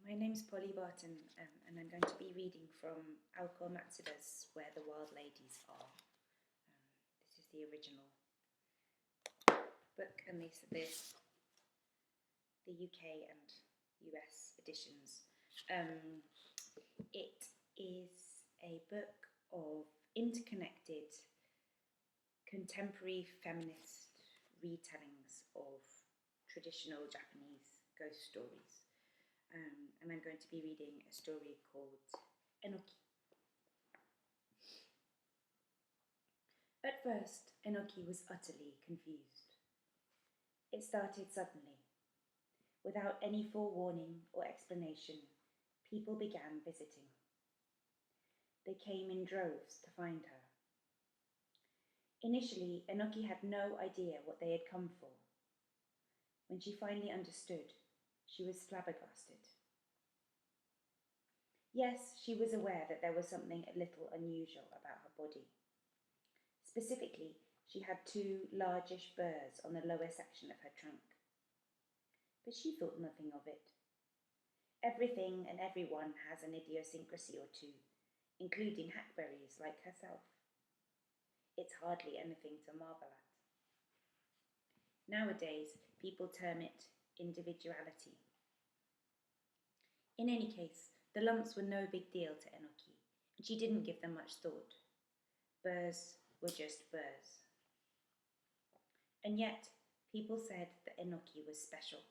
My name's Polly Barton, and I'm going to be reading from Aoko Matsuda's Where the Wild Ladies Are. This is the original book, and these are the UK and US editions. It is a book of interconnected contemporary feminist retellings of traditional Japanese ghost stories. And I'm going to be reading a story called Enoki. At first, Enoki was utterly confused. It started suddenly. Without any forewarning or explanation, people began visiting. They came in droves to find her. Initially, Enoki had no idea what they had come for. When she finally understood, she was flabbergasted. Yes, she was aware that there was something a little unusual about her body. Specifically, she had two largish burrs on the lower section of her trunk. But she thought nothing of it. Everything and everyone has an idiosyncrasy or two, including hackberries like herself. It's hardly anything to marvel at. Nowadays, people term it individuality. In any case, the lumps were no big deal to Enoki, and she didn't give them much thought. Burrs were just burrs. And yet, people said that Enoki was special.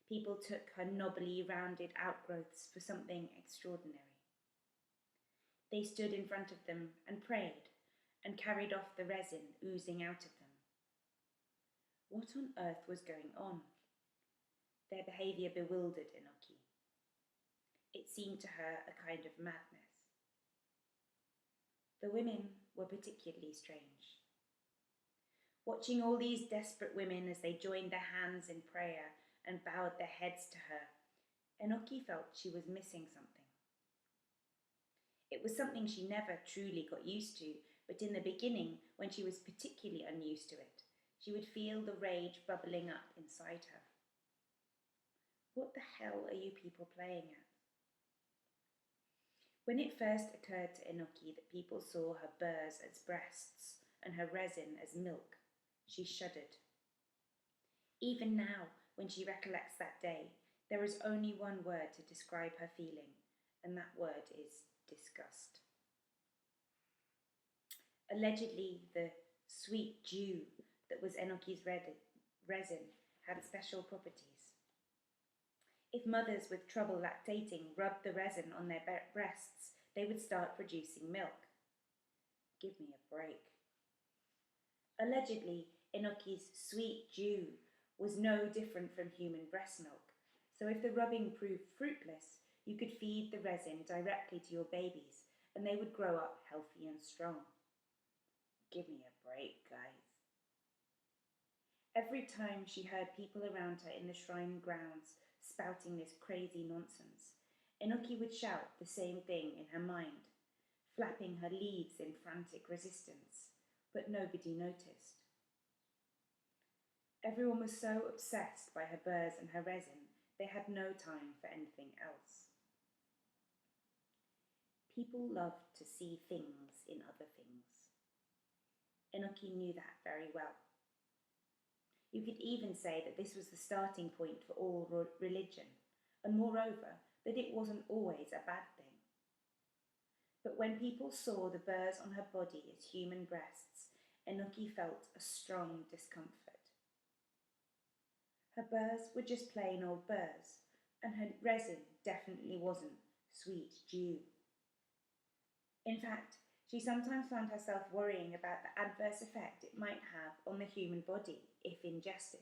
People took her knobbly, rounded outgrowths for something extraordinary. They stood in front of them and prayed, and carried off the resin oozing out of them. What on earth was going on? Their behaviour bewildered Enoki. It seemed to her a kind of madness. The women were particularly strange. Watching all these desperate women as they joined their hands in prayer and bowed their heads to her, Enoki felt she was missing something. It was something she never truly got used to, but in the beginning, when she was particularly unused to it, she would feel the rage bubbling up inside her. What the hell are you people playing at? When it first occurred to Enoki that people saw her burrs as breasts and her resin as milk, she shuddered. Even now, when she recollects that day, there is only one word to describe her feeling, and that word is disgust. Allegedly, the sweet dew that was Enoki's resin had special properties. If mothers with trouble lactating rubbed the resin on their breasts, they would start producing milk. Give me a break. Allegedly, Enoki's sweet dew was no different from human breast milk, so if the rubbing proved fruitless, you could feed the resin directly to your babies, and they would grow up healthy and strong. Give me a break, guys. Every time she heard people around her in the shrine grounds spouting this crazy nonsense, Enoki would shout the same thing in her mind, flapping her leaves in frantic resistance, but nobody noticed. Everyone was so obsessed by her burrs and her resin, they had no time for anything else. People loved to see things in other things. Enoki knew that very well. You could even say that this was the starting point for all religion, and moreover, that it wasn't always a bad thing. But when people saw the burrs on her body as human breasts, Enoki felt a strong discomfort. Her burrs were just plain old burrs, and her resin definitely wasn't sweet dew. In fact, she sometimes found herself worrying about the adverse effect it might have on the human body if ingested.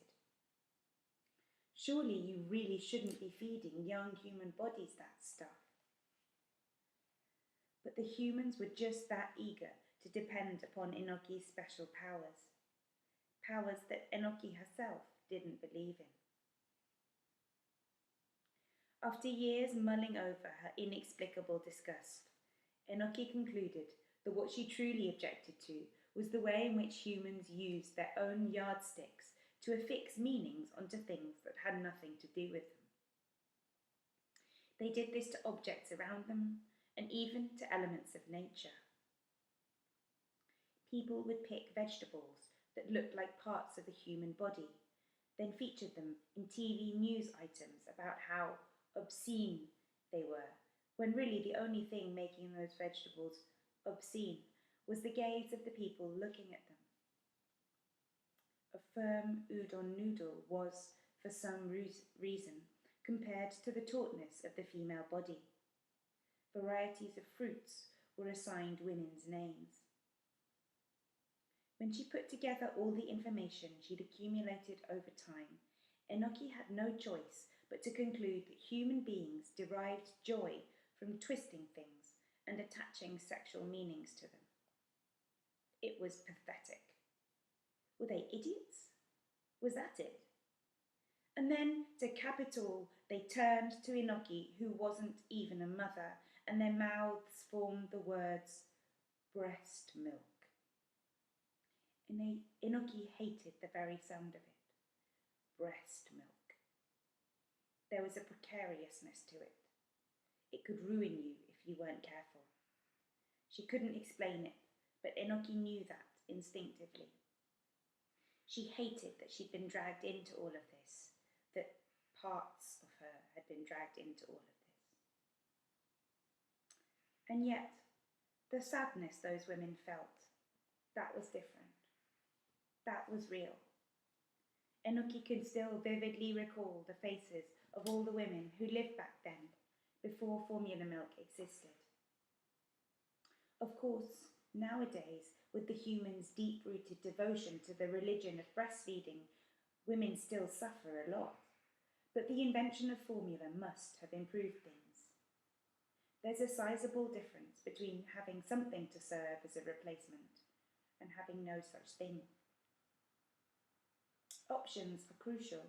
Surely you really shouldn't be feeding young human bodies that stuff. But the humans were just that eager to depend upon Enoki's special powers. Powers that Enoki herself didn't believe in. After years mulling over her inexplicable disgust, Enoki concluded that what she truly objected to was the way in which humans used their own yardsticks to affix meanings onto things that had nothing to do with them. They did this to objects around them and even to elements of nature. People would pick vegetables that looked like parts of the human body, then featured them in TV news items about how obscene they were, when really the only thing making those vegetables obscene was the gaze of the people looking at them. A firm udon noodle was, for some reason, compared to the tautness of the female body. Varieties of fruits were assigned women's names. When she put together all the information she'd accumulated over time, Enoki had no choice but to conclude that human beings derived joy from twisting things and attaching sexual meanings to them. It was pathetic. Were they idiots? Was that it? And then, to cap it all, they turned to Enoki, who wasn't even a mother, and their mouths formed the words, breast milk. Enoki hated the very sound of it. Breast milk. There was a precariousness to it. It could ruin you if you weren't careful. She couldn't explain it, but Enoki knew that instinctively. She hated that she'd been dragged into all of this, that parts of her had been dragged into all of this. And yet, the sadness those women felt, that was different. That was real. Enoki could still vividly recall the faces of all the women who lived back then, before formula milk existed. Of course, nowadays, with the humans' deep-rooted devotion to the religion of breastfeeding, women still suffer a lot, but the invention of formula must have improved things. There's a sizable difference between having something to serve as a replacement and having no such thing. Options are crucial,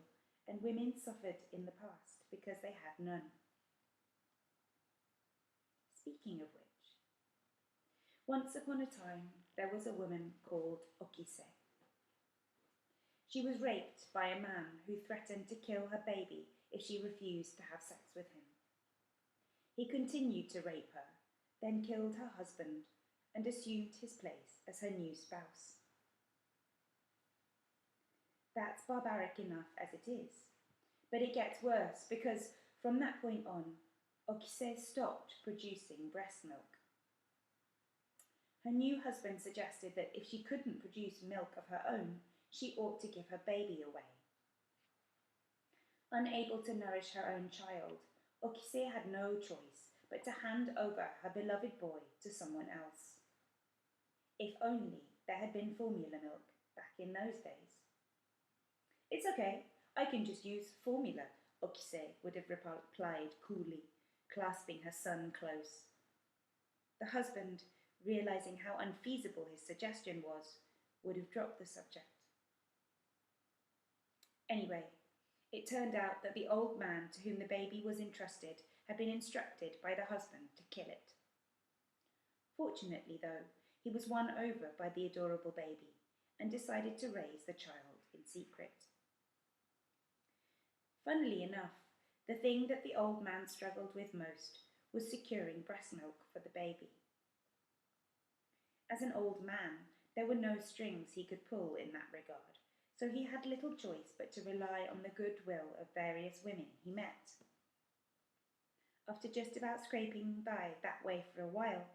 and women suffered in the past because they had none. Speaking of which, once upon a time there was a woman called Okise. She was raped by a man who threatened to kill her baby if she refused to have sex with him. He continued to rape her, then killed her husband and assumed his place as her new spouse. That's barbaric enough as it is, but it gets worse because from that point on, Okise stopped producing breast milk. Her new husband suggested that if she couldn't produce milk of her own, she ought to give her baby away. Unable to nourish her own child, Okise had no choice but to hand over her beloved boy to someone else. If only there had been formula milk back in those days. It's okay, I can just use formula, Okise would have replied coolly, clasping her son close. The husband, realizing how unfeasible his suggestion was, would have dropped the subject. Anyway, it turned out that the old man to whom the baby was entrusted had been instructed by the husband to kill it. Fortunately, though, he was won over by the adorable baby and decided to raise the child in secret. Funnily enough, the thing that the old man struggled with most was securing breast milk for the baby. As an old man, there were no strings he could pull in that regard, so he had little choice but to rely on the goodwill of various women he met. After just about scraping by that way for a while,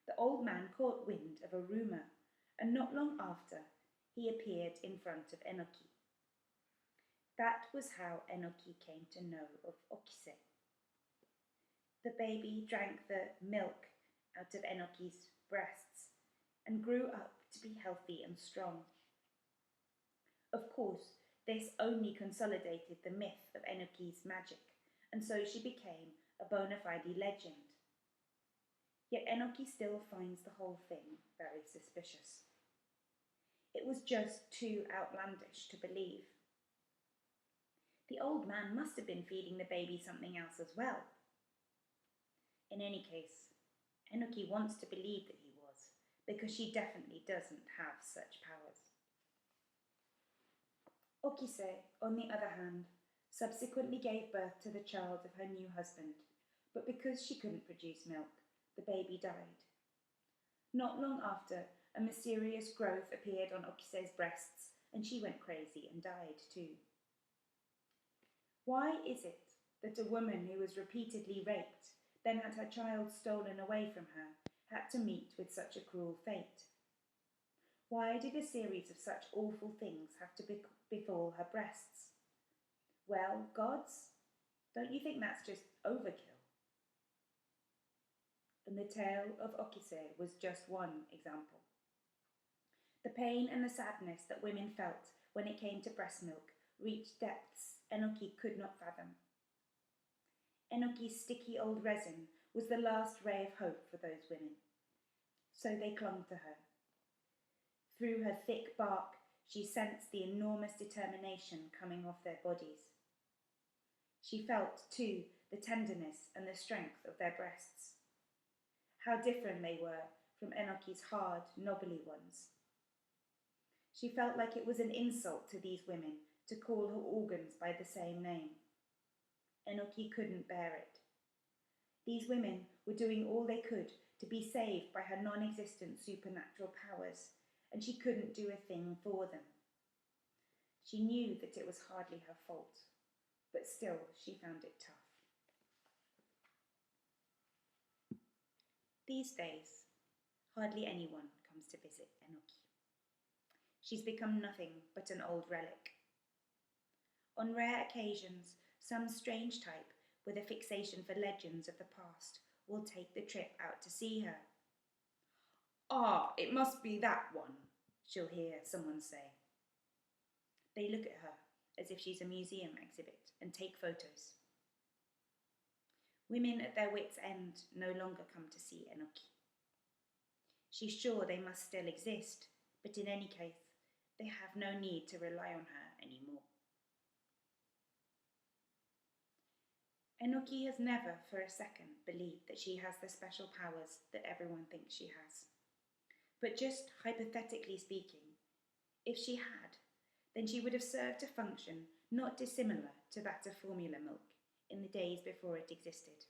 the old man caught wind of a rumour, and not long after, he appeared in front of Enoki. That was how Enoki came to know of Okise. The baby drank the milk out of Enoki's breasts and grew up to be healthy and strong. Of course, this only consolidated the myth of Enoki's magic, and so she became a bona fide legend. Yet Enoki still finds the whole thing very suspicious. It was just too outlandish to believe. The old man must have been feeding the baby something else as well. In any case, Enoki wants to believe that he was, because she definitely doesn't have such powers. Okise, on the other hand, subsequently gave birth to the child of her new husband, but because she couldn't produce milk, the baby died. Not long after, a mysterious growth appeared on Okise's breasts, and she went crazy and died too. Why is it that a woman who was repeatedly raped, then had her child stolen away from her, had to meet with such a cruel fate? Why did a series of such awful things have to befall her breasts? Well, gods, don't you think that's just overkill? And the Tale of Okise was just one example. The pain and the sadness that women felt when it came to breast milk reached depths Enoki could not fathom. Enoki's sticky old resin was the last ray of hope for those women, so they clung to her. Through her thick bark, she sensed the enormous determination coming off their bodies. She felt, too, the tenderness and the strength of their breasts. How different they were from Enoki's hard, knobbly ones. She felt like it was an insult to these women to call her organs by the same name. Enoki couldn't bear it. These women were doing all they could to be saved by her non-existent supernatural powers, and she couldn't do a thing for them. She knew that it was hardly her fault, but still she found it tough. These days, hardly anyone comes to visit Enoki. She's become nothing but an old relic. On rare occasions, some strange type with a fixation for legends of the past will take the trip out to see her. "Ah, it must be that one," she'll hear someone say. They look at her as if she's a museum exhibit and take photos. Women at their wits' end no longer come to see Enoki. She's sure they must still exist, but in any case, they have no need to rely on her anymore. Enoki has never for a second believed that she has the special powers that everyone thinks she has. But just hypothetically speaking, if she had, then she would have served a function not dissimilar to that of formula milk in the days before it existed.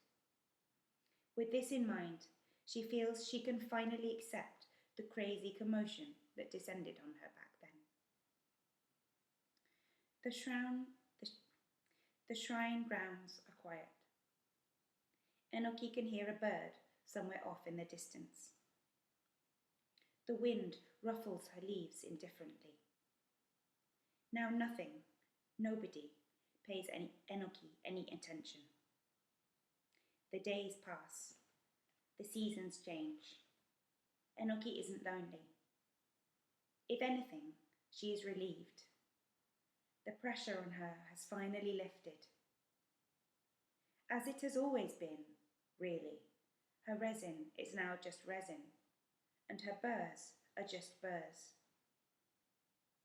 With this in mind, she feels she can finally accept the crazy commotion that descended on her back then. The shrine grounds are quiet. Enoki can hear a bird somewhere off in the distance. The wind ruffles her leaves indifferently. Now nothing, nobody, pays Enoki any attention. The days pass. The seasons change. Enoki isn't lonely. If anything, she is relieved. The pressure on her has finally lifted. As it has always been, really, her resin is now just resin, and her burrs are just burrs.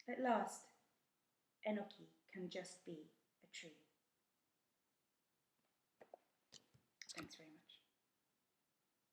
At last, Enoki can just be a tree. Thanks very much.